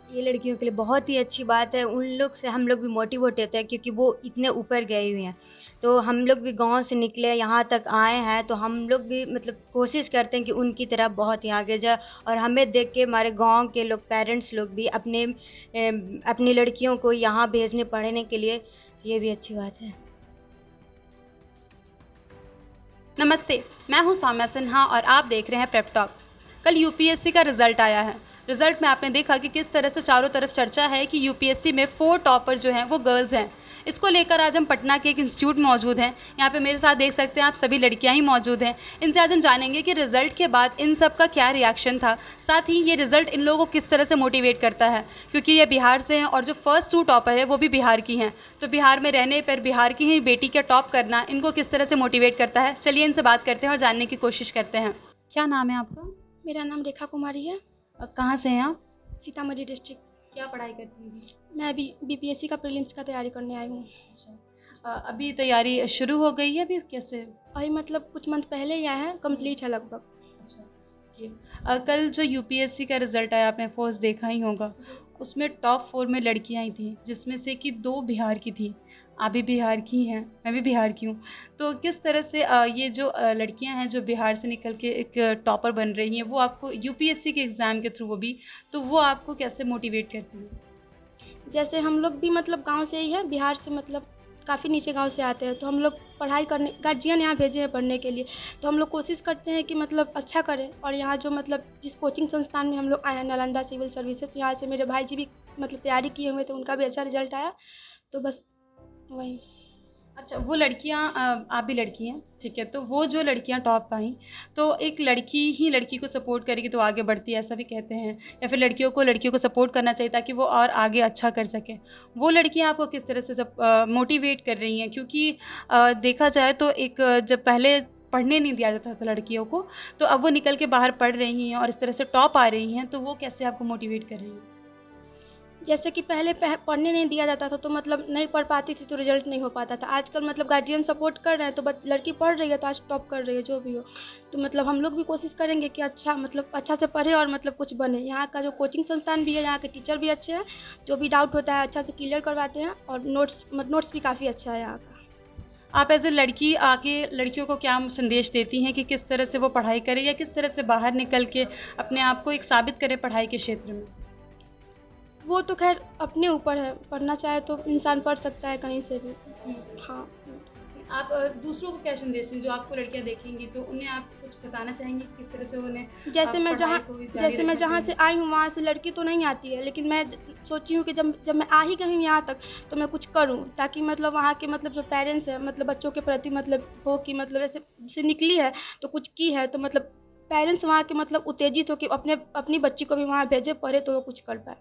ये लड़कियों के लिए बहुत ही अच्छी बात है। उन लोग से हम लोग भी मोटिवेट होते हैं क्योंकि वो इतने ऊपर गए हुए हैं। तो हम लोग भी गाँव से निकले यहाँ तक आए हैं, तो हम लोग भी मतलब कोशिश करते हैं कि उनकी तरह बहुत ही आगे जाएँ और हमें देख के हमारे गाँव के लोग पेरेंट्स लोग भी अपनी लड़कियों को यहाँ भेजने पढ़ने के लिए, ये भी अच्छी बात है। नमस्ते, मैं हूं सौम्या सिन्हा और आप देख रहे हैं प्रेप टॉक। कल यूपीएससी का रिजल्ट आया है। रिजल्ट में आपने देखा कि किस तरह से चारों तरफ चर्चा है कि यूपीएससी में 4 टॉपर जो हैं वो गर्ल्स हैं। इसको लेकर आज हम पटना के एक इंस्टीट्यूट मौजूद हैं। यहाँ पे मेरे साथ देख सकते हैं आप, सभी लड़कियाँ ही मौजूद हैं। इनसे आज हम जानेंगे कि रिजल्ट के बाद इन सब का क्या रिएक्शन था, साथ ही ये रिजल्ट इन लोगों को किस तरह से मोटिवेट करता है, क्योंकि ये बिहार से हैं और जो फर्स्ट 2 टॉपर है वो भी बिहार की हैं। तो बिहार में रहने पर बिहार की ही बेटी का टॉप करना इनको किस तरह से मोटिवेट करता है, चलिए इनसे बात करते हैं और जानने की कोशिश करते हैं। क्या नाम है आपका? मेरा नाम रेखा कुमारी है। कहाँ से हैं आप? सीतामढ़ी डिस्ट्रिक्ट। क्या पढ़ाई करती हैं? मैं अभी बीपीएससी का प्रीलिम्स का तैयारी करने आई हूँ। अभी तैयारी शुरू हो गई है, अभी कैसे? अभी मतलब कुछ मंथ पहले ही आए हैं, कंप्लीट है लगभग। अच्छा, ये कल जो यूपीएससी का रिज़ल्ट आया आपने फर्स्ट देखा ही होगा, उसमें टॉप 4 में लड़कियां ही थीं, जिसमें से कि 2 बिहार की थी। आप भी बिहार की हैं, मैं भी बिहार की हूँ। तो किस तरह से ये जो लड़कियां हैं जो बिहार से निकल के एक टॉपर बन रही हैं, वो आपको यूपीएससी के एग्ज़ाम के थ्रू, वो भी तो वो आपको कैसे मोटिवेट करती हैं? जैसे हम लोग भी मतलब गांव से ही हैं, बिहार से मतलब काफ़ी नीचे गांव से आते हैं, तो हम लोग पढ़ाई करने गार्जियन यहाँ भेजे हैं पढ़ने के लिए, तो हम लोग कोशिश करते हैं कि मतलब अच्छा करें। और यहाँ जो मतलब जिस कोचिंग संस्थान में हम लोग आए हैं, नालंदा सिविल सर्विसेज, यहाँ से मेरे भाई जी भी मतलब तैयारी किए हुए थे, उनका भी अच्छा रिजल्ट आया। तो बस वही। अच्छा, वो लड़कियां आप भी लड़की हैं, ठीक है, तो वो जो लड़कियां टॉप पाईं, तो एक लड़की ही लड़की को सपोर्ट करेगी तो आगे बढ़ती है, ऐसा भी कहते हैं, या फिर लड़कियों को सपोर्ट करना चाहिए ताकि वो और आगे अच्छा कर सकें। वो लड़कियां आपको किस तरह से मोटिवेट कर रही हैं? क्योंकि देखा जाए तो एक जब पहले पढ़ने नहीं दिया जाता था लड़कियों को, तो अब वो निकल के बाहर पढ़ रही हैं और इस तरह से टॉप आ रही हैं, तो वो कैसे आपको मोटिवेट कर रही हैं? जैसे कि पहले पढ़ने नहीं दिया जाता था, तो मतलब नहीं पढ़ पाती थी तो रिजल्ट नहीं हो पाता था। आजकल मतलब गार्जियन सपोर्ट कर रहे हैं, तो लड़की पढ़ रही है तो आज टॉप कर रही है, जो भी हो। तो मतलब हम लोग भी कोशिश करेंगे कि अच्छा मतलब अच्छा से पढ़े और मतलब कुछ बने। यहाँ का जो कोचिंग संस्थान भी है, यहाँ के टीचर भी अच्छे हैं, जो भी डाउट होता है अच्छा से क्लियर करवाते हैं, और नोट्स भी काफ़ी अच्छा है यहाँ का। आप एज़ ए लड़की आके लड़कियों को क्या संदेश देती हैं कि किस तरह से वो पढ़ाई करें या किस तरह से बाहर निकल के अपने आप को एक साबित करें पढ़ाई के क्षेत्र में? वो तो खैर अपने ऊपर है, पढ़ना चाहे तो इंसान पढ़ सकता है कहीं से भी। हाँ। आप दूसरों को क्या संदेश दें, जो आपको लड़कियां देखेंगी तो उन्हें आप कुछ बताना चाहेंगी कि किस तरह से उन्हें पढ़ाई को जारी जैसे मैं रखना जहाँ से चाहिए? आई हूँ वहाँ से लड़की तो नहीं आती है, लेकिन मैं सोची हूँ कि जब मैं आ ही गई हूँ यहाँ तक, तो मैं कुछ करूँ, ताकि मतलब वहाँ के मतलब जो पेरेंट्स हैं मतलब बच्चों के प्रति मतलब हो कि मतलब जैसे निकली है तो कुछ की है, तो मतलब पेरेंट्स वहाँ के मतलब उत्तेजित हो कि अपनी बच्ची को भी वहाँ भेजे, पढ़े तो वो कुछ कर पाए।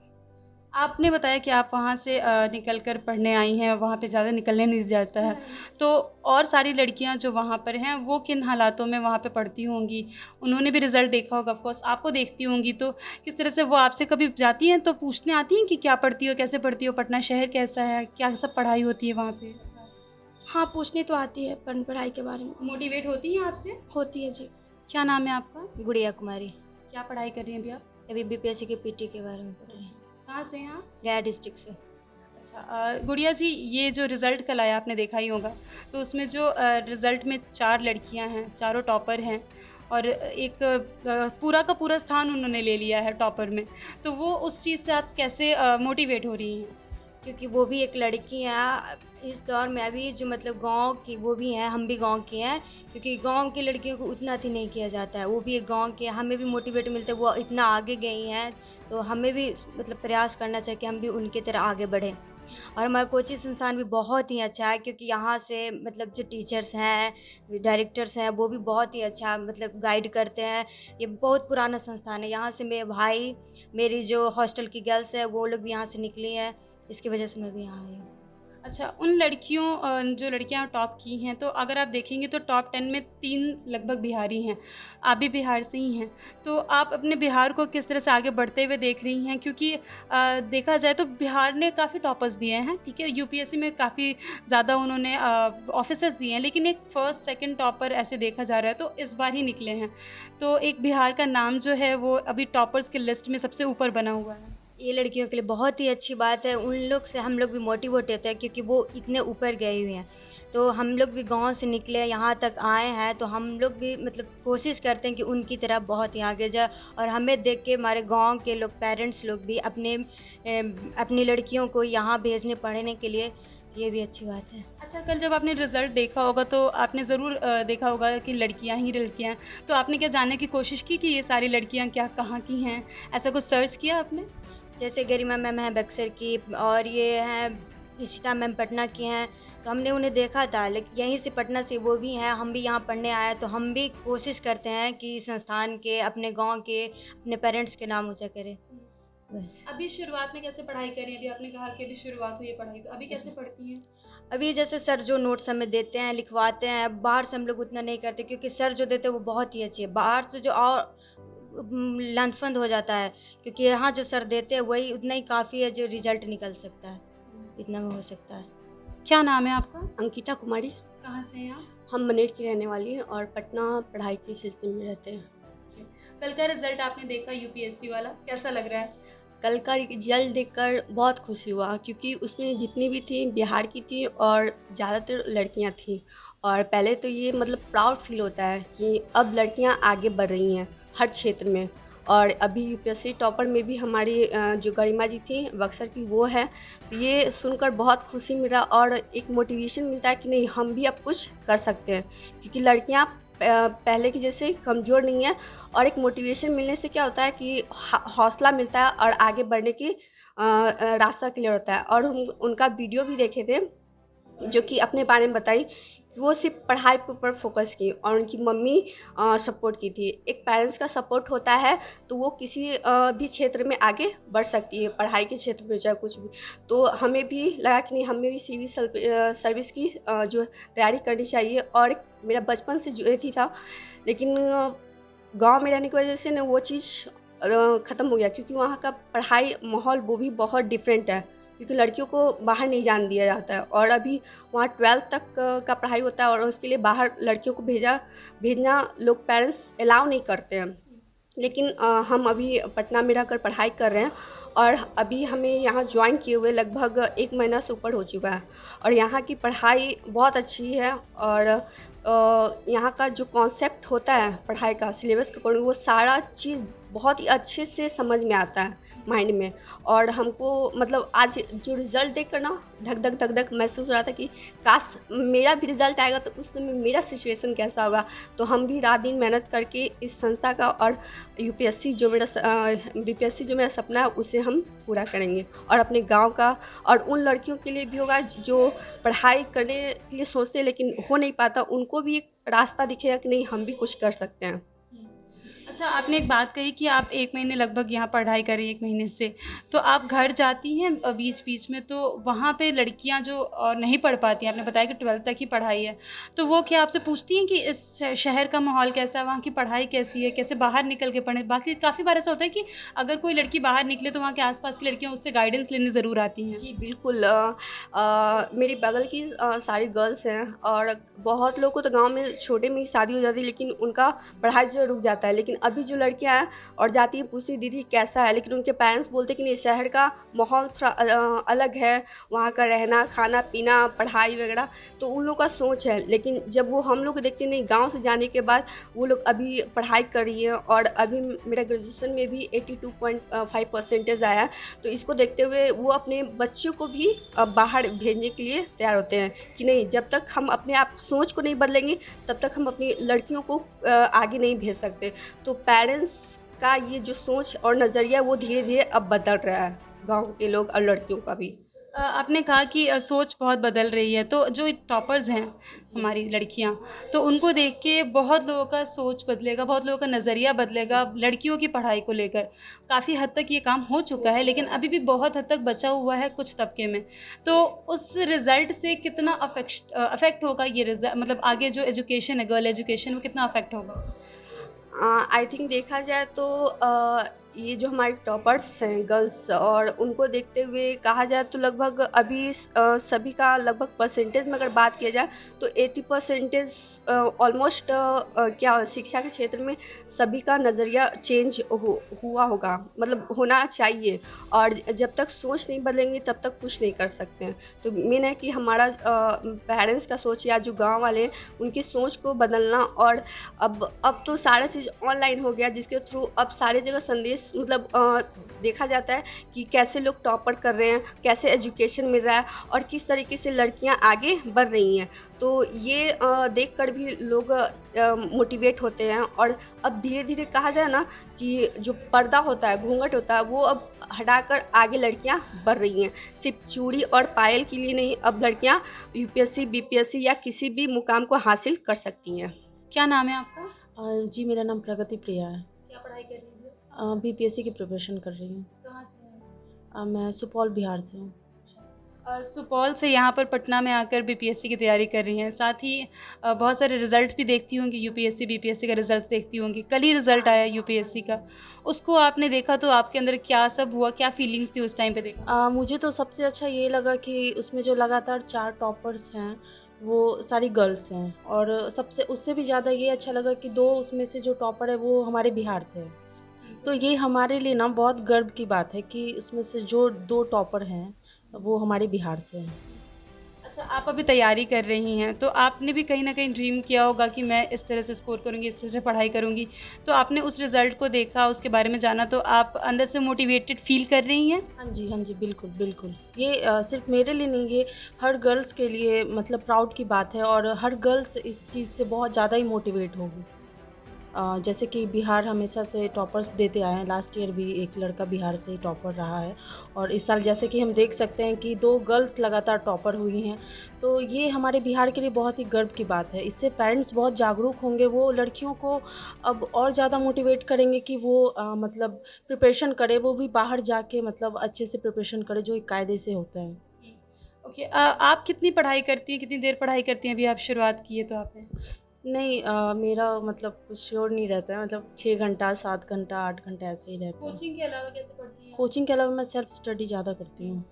आपने बताया कि आप वहाँ से निकल कर पढ़ने आई हैं, वहाँ पे ज़्यादा निकलने नहीं जाता है। तो और सारी लड़कियाँ जो वहाँ पर हैं, वो किन हालातों में वहाँ पे पढ़ती होंगी? उन्होंने भी रिज़ल्ट देखा होगा, ऑफ़ कोर्स आपको देखती होंगी, तो किस तरह से वो आपसे कभी जाती हैं तो पूछने आती हैं कि क्या पढ़ती हो, कैसे पढ़ती हो, पटना शहर कैसा है, क्या सब पढ़ाई होती है वहाँ पे? हाँ, पूछनी तो आती है पढ़ाई के बारे में। मोटिवेट होती हैं आपसे? होती है जी। क्या नाम है आपका? गुड़िया कुमारी। क्या पढ़ाई कर रही हैं अभी आप? अभी बीपीएससी के पीटी के बारे में पढ़ रही हैं। कहाँ से हैं आप? गया डिस्ट्रिक्ट से। अच्छा, गुड़िया जी, ये जो रिज़ल्ट कल आया आपने देखा ही होगा, तो उसमें जो रिज़ल्ट में 4 लड़कियां हैं, चारों टॉपर हैं और एक पूरा का पूरा स्थान उन्होंने ले लिया है टॉपर में, तो वो उस चीज़ से आप कैसे मोटिवेट हो रही हैं? क्योंकि वो भी एक लड़की हैं, इस दौर में अभी जो मतलब गाँव की वो भी हैं, हम भी गाँव के हैं, क्योंकि गाँव की लड़कियों को उतना अति नहीं किया जाता है। वो भी एक गाँव के, हमें भी मोटिवेट मिलता है, वो इतना आगे गई हैं, तो हमें भी मतलब प्रयास करना चाहिए कि हम भी उनकी तरह आगे बढ़ें। और हमारा कोचिंग संस्थान भी बहुत ही अच्छा है, क्योंकि यहाँ से मतलब जो टीचर्स हैं, डायरेक्टर्स हैं, वो भी बहुत ही अच्छा मतलब गाइड करते हैं। ये बहुत पुराना संस्थान है। यहाँ से मेरे भाई, मेरी जो हॉस्टल की गर्ल्स हैं, वो लोग भी यहाँ से निकली हैं। इसकी वजह से मैं भी यहाँ आई हूँ। अच्छा, उन लड़कियों जो लड़कियां टॉप की हैं, तो अगर आप देखेंगे तो टॉप 10 में 3 लगभग बिहारी हैं। आप भी बिहार से ही हैं, तो आप अपने बिहार को किस तरह से आगे बढ़ते हुए देख रही हैं? क्योंकि देखा जाए तो बिहार ने काफ़ी टॉपर्स दिए हैं, ठीक है? यूपीएससी में काफ़ी ज़्यादा उन्होंने ऑफिसर्स दिए हैं, लेकिन एक फर्स्ट सेकंड टॉपर ऐसे देखा जा रहा है, तो इस बार ही निकले हैं। तो एक बिहार का नाम जो है वो अभी टॉपर्स की लिस्ट में सबसे ऊपर बना हुआ है। ये लड़कियों के लिए बहुत ही अच्छी बात है। उन लोग से हम लोग भी मोटिवेट होते हैं क्योंकि वो इतने ऊपर गए हुए हैं। तो हम लोग भी गाँव से निकले यहाँ तक आए हैं, तो हम लोग भी मतलब कोशिश करते हैं कि उनकी तरह बहुत ही आगे जाए, और हमें देख के हमारे गाँव के लोग, पेरेंट्स लोग भी अपनी लड़कियों को यहाँ भेजने पढ़ने के लिए, ये भी अच्छी बात है। अच्छा, कल जब आपने रिज़ल्ट देखा होगा तो आपने ज़रूर देखा होगा कि लड़कियां ही लड़कियां हैं। तो आपने क्या जानने की कोशिश की कि ये सारी लड़कियां क्या कहाँ की हैं? ऐसा कुछ सर्च किया आपने? जैसे गरिमा मैम हैं बक्सर की, और ये हैं इशिता मैम पटना की हैं, तो हमने उन्हें देखा था, लेकिन यहीं से पटना से वो भी हैं, हम भी यहाँ पढ़ने आए हैं, तो हम भी कोशिश करते हैं कि इस संस्थान के, अपने गांव के, अपने पेरेंट्स के नाम ऊँचा करें। बस। अभी शुरुआत में कैसे पढ़ाई करें? अभी आपने कहा कि अभी शुरुआत हुई है पढ़ाई, तो अभी कैसे पढ़ती हैं? अभी जैसे सर जो नोट्स हमें देते हैं, लिखवाते हैं, बाहर से हम लोग उतना नहीं करते क्योंकि सर जो देते हैं वो बहुत ही अच्छी है। बाहर से जो और लंथफंद हो जाता है, क्योंकि यहाँ जो सर देते हैं वही उतना ही काफ़ी है जो रिज़ल्ट निकल सकता है, इतना में हो सकता है। क्या नाम है आपका? अंकिता कुमारी। कहाँ से हैं आप? हम मनेर की रहने वाली हैं और पटना पढ़ाई के सिलसिले में रहते हैं। कल का रिज़ल्ट आपने देखा यूपीएससी वाला, कैसा लग रहा है? कल का रिजल्ट देखकर बहुत खुशी हुआ क्योंकि उसमें जितनी भी थी बिहार की थी और ज़्यादातर लड़कियां थीं। और पहले तो ये मतलब प्राउड फील होता है कि अब लड़कियां आगे बढ़ रही हैं हर क्षेत्र में। और अभी यूपीएससी टॉपर में भी हमारी जो गरिमा जी थी बक्सर की, वो है। तो ये सुनकर बहुत खुशी मिला और एक मोटिवेशन मिलता है कि नहीं, हम भी अब कुछ कर सकते हैं, क्योंकि लड़कियां पहले की जैसे कमज़ोर नहीं है। और एक मोटिवेशन मिलने से क्या होता है कि हौसला मिलता है और आगे बढ़ने की रास्ता क्लियर होता है। और हम उनका वीडियो भी देखे थे जो कि अपने बारे में बताई कि वो सिर्फ पढ़ाई के ऊपर फोकस की और उनकी मम्मी सपोर्ट की थी। एक पेरेंट्स का सपोर्ट होता है तो वो किसी भी क्षेत्र में आगे बढ़ सकती है, पढ़ाई के क्षेत्र में चाहे कुछ भी। तो हमें भी लगा कि नहीं, हमें भी सिविल सर्विस की जो तैयारी करनी चाहिए। और मेरा बचपन से जुड़ी थी था, लेकिन गांव में रहने की वजह से ना वो चीज़ ख़त्म हो गया, क्योंकि वहाँ का पढ़ाई माहौल वो भी बहुत डिफरेंट है, क्योंकि लड़कियों को बाहर नहीं जाने दिया जाता है। और अभी वहाँ 12th तक का पढ़ाई होता है और उसके लिए बाहर लड़कियों को भेजना लोग पेरेंट्स अलाउ नहीं करते हैं। लेकिन हम अभी पटना में रहकर पढ़ाई कर रहे हैं और अभी हमें यहाँ ज्वाइन किए हुए लगभग 1 महीना से ऊपर हो चुका है। और यहाँ की पढ़ाई बहुत अच्छी है और यहाँ का जो कॉन्सेप्ट होता है पढ़ाई का, सिलेबस के अकॉर्डिंग, वो सारा चीज़ बहुत ही अच्छे से समझ में आता है माइंड में। और हमको मतलब आज जो रिज़ल्ट देखकर ना धक धक धक धक महसूस हो रहा था कि काश मेरा भी रिज़ल्ट आएगा तो उस समय मेरा सिचुएशन कैसा होगा। तो हम भी रात दिन मेहनत करके इस संस्था का और यूपीएससी जो मेरा सपना है उसे हम पूरा करेंगे। और अपने गांव का और उन लड़कियों के लिए भी होगा जो पढ़ाई करने के लिए सोचते हैं लेकिन हो नहीं पाता, उनको भी एक रास्ता दिखेगा कि नहीं, हम भी कुछ कर सकते हैं। अच्छा, आपने एक बात कही कि आप 1 महीने लगभग यहाँ पढ़ाई कर रही हैं, 1 महीने से, तो आप घर जाती हैं बीच-बीच में, तो वहाँ पे लड़कियाँ जो नहीं पढ़ पाती हैं, आपने बताया कि 12th तक ही पढ़ाई है, तो वो क्या आपसे पूछती हैं कि इस शहर का माहौल कैसा है, वहाँ की पढ़ाई कैसी है, कैसे बाहर निकल के पढ़ें? बाकी काफ़ी बार ऐसा होता है कि अगर कोई लड़की बाहर निकले तो वहाँ के आस-पास की लड़कियाँ उससे गाइडेंस लेने ज़रूर आती हैं। जी बिल्कुल। मेरी बगल की सारी गर्ल्स हैं और बहुत लोगों को तो गांव में छोटे में ही शादी हो जाती है, लेकिन उनका पढ़ाई जो रुक जाता है। लेकिन अभी जो लड़कियां हैं और जाती हैं, पूछती दीदी कैसा है, लेकिन उनके पेरेंट्स बोलते हैं कि नहीं, शहर का माहौल थोड़ा अलग है, वहाँ का रहना खाना पीना पढ़ाई वगैरह, तो उन लोगों का सोच है। लेकिन जब वो हम लोग देखते नहीं, गाँव से जाने के बाद वो लोग अभी पढ़ाई कर रही हैं और अभी मेरा ग्रेजुएशन में भी 82.5% आया है। तो इसको देखते हुए वो अपने बच्चों को भी बाहर भेजने के लिए तैयार होते हैं कि नहीं, जब तक हम अपने आप सोच को नहीं बदलेंगे तब तक हम अपनी लड़कियों को आगे नहीं भेज सकते। तो पेरेंट्स का ये जो सोच और नज़रिया वो धीरे धीरे अब बदल रहा है, गांव के लोग और लड़कियों का भी। आपने कहा कि सोच बहुत बदल रही है, तो जो टॉपर्स हैं हमारी लड़कियां, तो उनको देख के बहुत लोगों का सोच बदलेगा, बहुत लोगों का नज़रिया बदलेगा लड़कियों की पढ़ाई को लेकर। काफ़ी हद तक ये काम हो चुका है, लेकिन अभी भी बहुत हद तक बचा हुआ है कुछ तबके में। तो उस रिज़ल्ट से कितना अफेक्ट होगा ये रिज़ल्ट, मतलब आगे जो एजुकेशन है, गर्ल एजुकेशन, वो कितना अफेक्ट होगा? आई थिंक देखा जाए तो ये जो हमारे टॉपर्स हैं गर्ल्स, और उनको देखते हुए कहा जाए तो लगभग अभी सभी का लगभग परसेंटेज में अगर बात किया जाए तो 80% ऑलमोस्ट क्या शिक्षा के क्षेत्र में सभी का नज़रिया चेंज हुआ होगा, मतलब होना चाहिए। और जब तक सोच नहीं बदलेंगे तब तक कुछ नहीं कर सकते हैं। तो मेन है कि हमारा पेरेंट्स का सोच या जो गांव वाले हैं उनकी सोच को बदलना। और अब तो सारा चीज़ ऑनलाइन हो गया, जिसके थ्रू अब सारी जगह संदेश मतलब देखा जाता है कि कैसे लोग टॉपर कर रहे हैं, कैसे एजुकेशन मिल रहा है और किस तरीके से लड़कियां आगे बढ़ रही हैं। तो ये देखकर भी लोग मोटिवेट होते हैं। और अब धीरे धीरे कहा जाए ना कि जो पर्दा होता है, घूंघट होता है, वो अब हटाकर आगे लड़कियां बढ़ रही हैं। सिर्फ चूड़ी और पायल के लिए नहीं, अब लड़कियां यूपीएससी, बीपीएससी या किसी भी मुकाम को हासिल कर सकती हैं। क्या नाम है आपका? जी, मेरा नाम प्रगति प्रिया है। क्या पढ़ाई कर रही हो? बीपीएससी की प्रिपरेशन कर रही हूँ। कहाँ से हैं? मैं सुपौल बिहार से हूँ। सुपौल से यहाँ पर पटना में आकर बीपीएससी की तैयारी कर रही हैं। साथ ही बहुत सारे रिज़ल्ट भी देखती होंगी, यूपीएससी बीपीएससी का रिज़ल्ट देखती होंगी। कल ही रिज़ल्ट आया यूपीएससी का, उसको आपने देखा तो आपके अंदर क्या सब हुआ, क्या फीलिंग्स थी उस टाइम पे देखा? मुझे तो सबसे अच्छा ये लगा कि उसमें जो लगातार 4 टॉपर्स हैं वो सारी गर्ल्स हैं। और सबसे उससे भी ज़्यादा ये अच्छा लगा कि 2 उसमें से जो टॉपर है वो हमारे बिहार से है। तो ये हमारे लिए ना बहुत गर्व की बात है कि उसमें से जो 2 टॉपर हैं वो हमारे बिहार से हैं। अच्छा, आप अभी तैयारी कर रही हैं तो आपने भी कहीं ना कहीं ड्रीम किया होगा कि मैं इस तरह से स्कोर करूँगी, इस तरह से पढ़ाई करूँगी। तो आपने उस रिज़ल्ट को देखा, उसके बारे में जाना, तो आप अंदर से मोटिवेटेड फील कर रही हैं? हाँ जी, बिल्कुल, बिल्कुल। ये सिर्फ मेरे लिए नहीं, ये हर गर्ल्स के लिए मतलब प्राउड की बात है। और हर गर्ल्स इस चीज़ से बहुत ज़्यादा ही मोटिवेट होगी। जैसे कि बिहार हमेशा से टॉपर्स देते आए हैं। लास्ट ईयर भी एक लड़का बिहार से ही टॉपर रहा है। और इस साल जैसे कि हम देख सकते हैं कि 2 गर्ल्स लगातार टॉपर हुई हैं। तो ये हमारे बिहार के लिए बहुत ही गर्व की बात है। इससे पेरेंट्स बहुत जागरूक होंगे, वो लड़कियों को अब और ज़्यादा मोटिवेट करेंगे कि वो मतलब प्रिपरेशन करे, वो भी बाहर जाके मतलब अच्छे से प्रिपरेशन करे जो एक कायदे से होता है। ओके, आप कितनी पढ़ाई करती हैं, कितनी देर पढ़ाई करती हैं? अभी आप शुरुआत की है तो आपने? नहीं, मेरा मतलब कुछ श्योर नहीं रहता है। मतलब 6 घंटा, 7 घंटा, 8 घंटा ऐसे ही रहता है। कोचिंग के अलावा कैसे पढ़ती हैं? कोचिंग के अलावा मैं सेल्फ स्टडी ज़्यादा करती हूँ।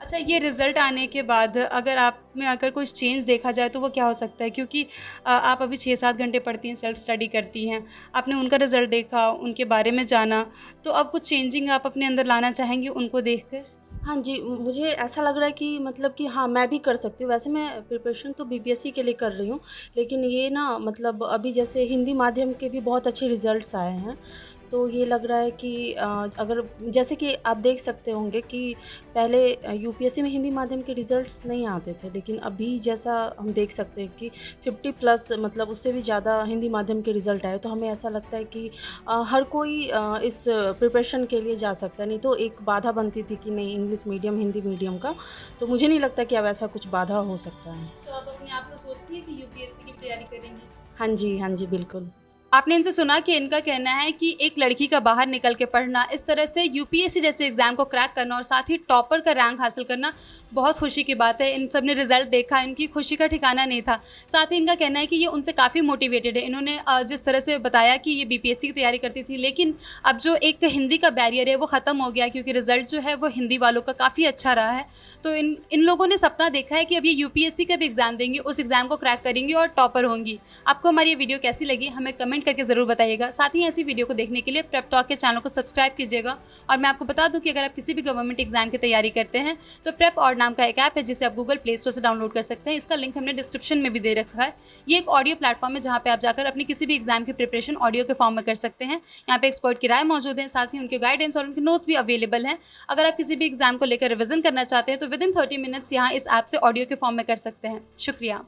अच्छा, ये रिज़ल्ट आने के बाद अगर आप में अगर कुछ चेंज देखा जाए तो वो क्या हो सकता है? क्योंकि आप अभी 6-7 घंटे पढ़ती हैं, सेल्फ स्टडी करती हैं, आपने उनका रिज़ल्ट देखा, उनके बारे में जाना, तो अब कुछ चेंजिंग आप अपने अंदर लाना चाहेंगी उनको देखकर? हाँ जी, मुझे ऐसा लग रहा है कि मतलब कि हाँ, मैं भी कर सकती हूँ। वैसे मैं प्रिपरेशन तो बीपीएससी के लिए कर रही हूँ, लेकिन ये ना मतलब अभी जैसे हिंदी माध्यम के भी बहुत अच्छे रिज़ल्ट्स आए हैं। तो ये लग रहा है कि अगर जैसे कि आप देख सकते होंगे कि पहले यूपीएससी में हिंदी माध्यम के रिज़ल्ट्स नहीं आते थे, लेकिन अभी जैसा हम देख सकते हैं कि 50+ मतलब उससे भी ज़्यादा हिंदी माध्यम के रिज़ल्ट आए। तो हमें ऐसा लगता है कि हर कोई इस प्रिपरेशन के लिए जा सकता है। नहीं तो एक बाधा बनती थी कि नहीं, इंग्लिश मीडियम, हिंदी मीडियम का। तो मुझे नहीं लगता कि अब ऐसा कुछ बाधा हो सकता है। तो आप अपने आप को सोचती हैं कि यूपीएससी की तैयारी करेंगी? हाँ जी, बिल्कुल। आपने इनसे सुना कि इनका कहना है कि एक लड़की का बाहर निकल के पढ़ना, इस तरह से यूपीएससी जैसे एग्ज़ाम को क्रैक करना और साथ ही टॉपर का रैंक हासिल करना बहुत खुशी की बात है। इन सब ने रिज़ल्ट देखा, इनकी खुशी का ठिकाना नहीं था। साथ ही इनका कहना है कि ये उनसे काफ़ी मोटिवेटेड है। इन्होंने जिस तरह से बताया कि ये बीपीएससी की तैयारी करती थी, लेकिन अब जो एक हिंदी का बैरियर है वो ख़त्म हो गया, क्योंकि रिज़ल्ट जो है वो हिंदी वालों का काफ़ी अच्छा रहा है। तो इन लोगों ने सपना देखा है कि अब ये यूपीएससी का भी एग्ज़ाम देंगी, उस एग्ज़ाम को क्रैक करेंगी और टॉपर होंगी। आपको हमारी ये वीडियो कैसी लगी हमें कमेंट करके ज़रूर बताइएगा। साथ ही ऐसी वीडियो को देखने के लिए प्रेप टॉक के चैनल को सब्सक्राइब कीजिएगा। और मैं आपको बता दूं कि अगर आप किसी भी गवर्नमेंट एग्जाम की तैयारी करते हैं तो प्रेप और नाम का एक ऐप है जिसे आप गूगल प्ले स्टोर से डाउनलोड कर सकते हैं। इसका लिंक हमने डिस्क्रिप्शन में भी दे रखा है। ये एक ऑडियो प्लेटफॉर्म है जहाँ पे आप जाकर अपनी किसी भी एग्जाम की प्रिपरेशन ऑडियो के फॉर्म में कर सकते हैं। यहाँ पे एक्सपर्ट की राय मौजूद है, साथ ही उनके गाइडेंस और उनके नोट्स भी अवेलेबल हैं। अगर आप किसी भी एग्जाम को लेकर रिविजन करना चाहते हैं तो विदिन 30 मिनट्स यहाँ इस ऐप से ऑडियो के फॉर्म में कर सकते हैं। शुक्रिया।